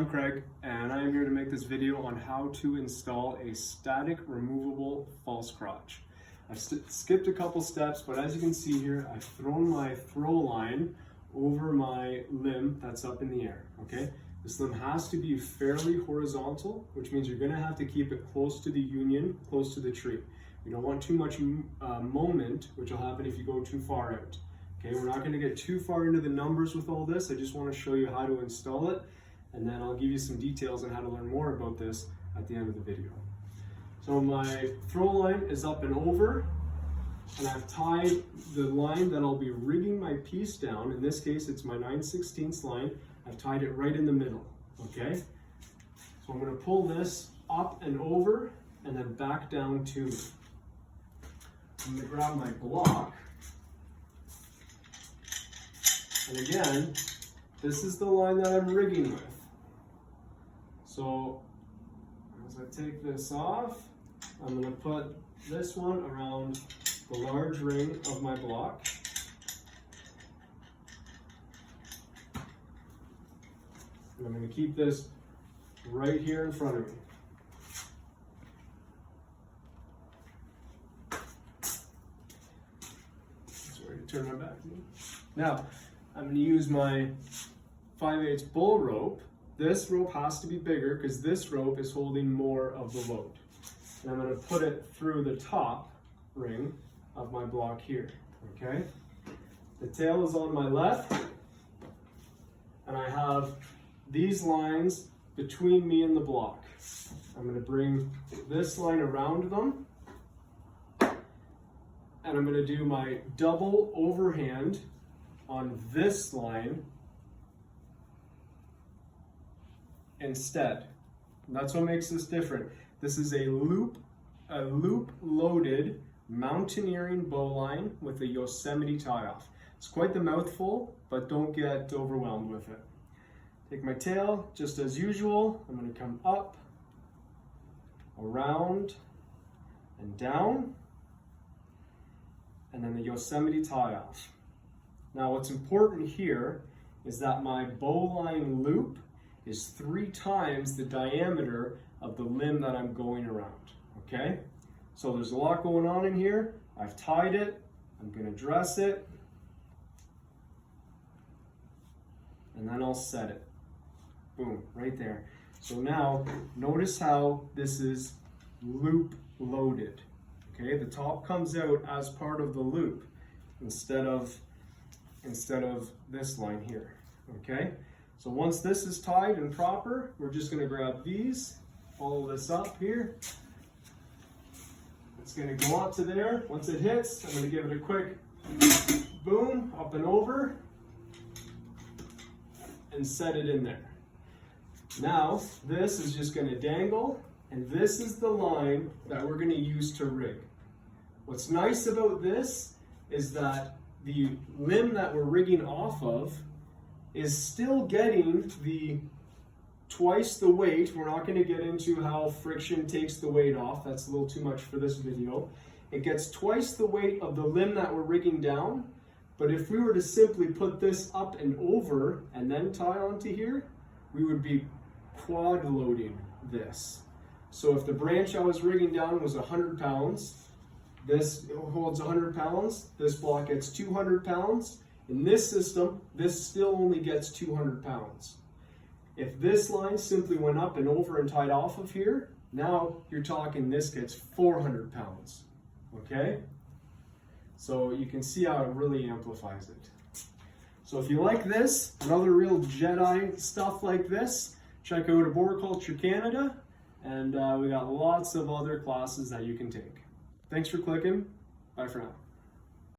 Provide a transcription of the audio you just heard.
I'm Craig, and I am here to make this video on how to install a static removable false crotch. I've skipped a couple steps, but as you can see here, I've thrown my throw line over my limb that's up in the air, okay? This limb has to be fairly horizontal, which means you're gonna have to keep it close to the union, close to the tree. You don't want too much moment, which will happen if you go too far out. Okay, we're not gonna get too far into the numbers with all this. I just wanna show you how to install it, and then I'll give you some details on how to learn more about this at the end of the video. So my throw line is up and over, and I've tied the line that I'll be rigging my piece down. In this case, it's my 9/16 line. I've tied it right in the middle, okay? So I'm gonna pull this up and over, and then back down to me. I'm gonna grab my block, and again, this is the line that I'm rigging with. So as I take this off, I'm going to put this one around the large ring of my block. And I'm going to keep this right here in front of me. Sorry to turn my back. Now, I'm going to use my 5/8 bull rope. This rope has to be bigger because this rope is holding more of the load. And I'm going to put it through the top ring of my block here, okay? The tail is on my left, and I have these lines between me and the block. I'm going to bring this line around them, and I'm going to do my double overhand on this line instead. And that's what makes this different. This is a loop loaded mountaineering bowline with a Yosemite tie off. It's quite the mouthful, but don't get overwhelmed with it. Take my tail, just as usual. I'm going to come up, around, and down, and then the Yosemite tie off. Now what's important here is that my bowline loop is 3 times the diameter of the limb that I'm going around, okay? So there's a lot going on in here. I've tied it, I'm gonna dress it, and then I'll set it. Boom, right there. So now, notice how this is loop loaded, okay? The top comes out as part of the loop instead of this line here, okay? So once this is tied and proper, we're just gonna grab these, follow this up here. It's gonna go up to there. Once it hits, I'm gonna give it a quick boom, up and over, and set it in there. Now, this is just gonna dangle, and this is the line that we're gonna use to rig. What's nice about this is that the limb that we're rigging off of is still getting the twice the weight. We're not going to get into how friction takes the weight off. That's a little too much for this video. It gets twice the weight of the limb that we're rigging down, but if we were to simply put this up and over and then tie onto here, we would be quad loading this. So if the branch I was rigging down was 100 pounds, this holds 100 pounds, this block gets 200 pounds. In this system, this still only gets 200 pounds. If this line simply went up and over and tied off of here, now you're talking this gets 400 pounds, okay? So you can see how it really amplifies it. So if you like this and other real Jedi stuff like this, check out Arboriculture Canada, and we got lots of other classes that you can take. Thanks for clicking. Bye for now.